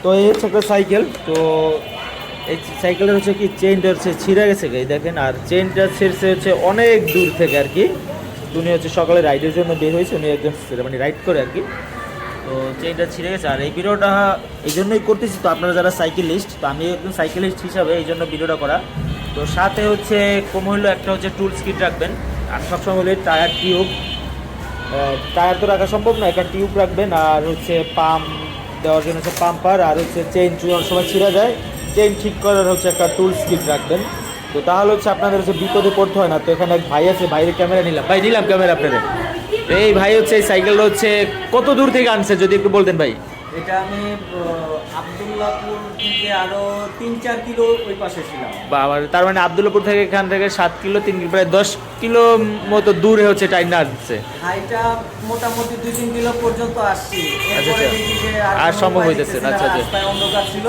তো এই হচ্ছে একটা সাইকেল। তো এই সাইকেলের হচ্ছে কি চেইনটা হচ্ছে ছিঁড়ে গেছে, এই দেখেন। আর চেইনটা ছিঁড়ছে হচ্ছে অনেক দূর থেকে আর কি। উনি হচ্ছে সকালে রাইডের জন্য বের হয়েছে, উনি একজন মানে রাইড করে আর কি। তো চেইনটা ছিঁড়ে গেছে। আর এই ভিডিওটা এই জন্যই করতেছি, তো আপনারা যারা সাইকেলিস্ট, তো আমি একজন সাইকেলিস্ট হিসাবে এই জন্য ভিডিওটা করা। তো সাথে হচ্ছে কম হইলো একটা হচ্ছে টুলস কিট রাখবেন। আর সবসময় হলে টায়ার টিউব, টায়ার তো রাখা সম্ভব না, একটা টিউব রাখবেন। আর হচ্ছে পাম্প দেওয়ার জন্য হচ্ছে পাম্পার। আর হচ্ছে চেইন চুয়ার সময় ছিঁড়ে যায়, চেইন ঠিক করার হচ্ছে একটা টুলস কিট রাখবেন। তো তাহলে হচ্ছে আপনাদের হচ্ছে বিপদে পড়তে হয় না। তো এখানে এক ভাই আছে, ভাইয়ের ক্যামেরা নিলাম, ভাই নিলাম ক্যামেরা আপনাদের। তো এই ভাই হচ্ছে এই সাইকেলটা হচ্ছে কত দূর থেকে আনছে যদি একটু বলতেন ভাই। এটা আমি আবদুল্লাহপুর থেকে আরো 3-4 কিলো ওই পাশে ছিলাম। বা আমার তার মানে আবদুল্লাপুর থেকে এখান থেকে 7 কিলো 3 কিলো প্রায় 10 কিলো মতো দূরে হচ্ছে টাইনা আসছে। হাইটা মোটামুটি 2-3 কিলো পর্যন্ত আসছি। আচ্ছা, এরপরে আচ্ছা। দেখি যে আর কোনো সম্ভব উপায় হইতেছে দেখতেছি না, না, আচ্ছা, আচ্ছা। রাস্তায় অন্ধকার ছিল।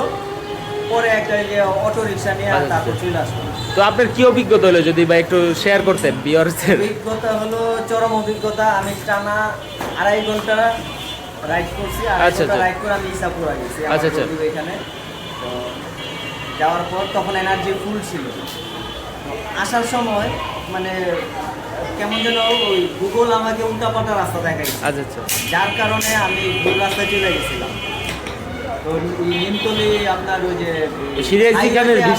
পরে একটা যে অটো রিক্সা নিয়ে আর আচ্ছা, তারপর আচ্ছা। চলে আসলাম। তো আপনার কি অভিজ্ঞতা হলো যদি ভাই একটু শেয়ার করতেন ভিউয়ার্সদের। অভিজ্ঞতা হলো চরম অভিজ্ঞতা। আমি টানা 2.5 ঘন্টা রাইড করছি। আর আচ্ছা, আচ্ছা। রাইড করে আমি ইসাপুরা গেছি আচ্ছা, আচ্ছা। বন্ধুর এখানে। তো যাওয়ার পর তখন এনার্জি ফুল ছিল। তো আসার সময় মানে কেমন যেন ওই গুগল আমাকে উল্টাপাল্টা রাস্তা দেখাইছে, আচ্ছা, আচ্ছা। যার কারণে আমি ভুল রাস্তায় চলে গেছিলাম। তো ওই নিমতলি আপনার ওই যে সিরিয়াস highway যেখানে তে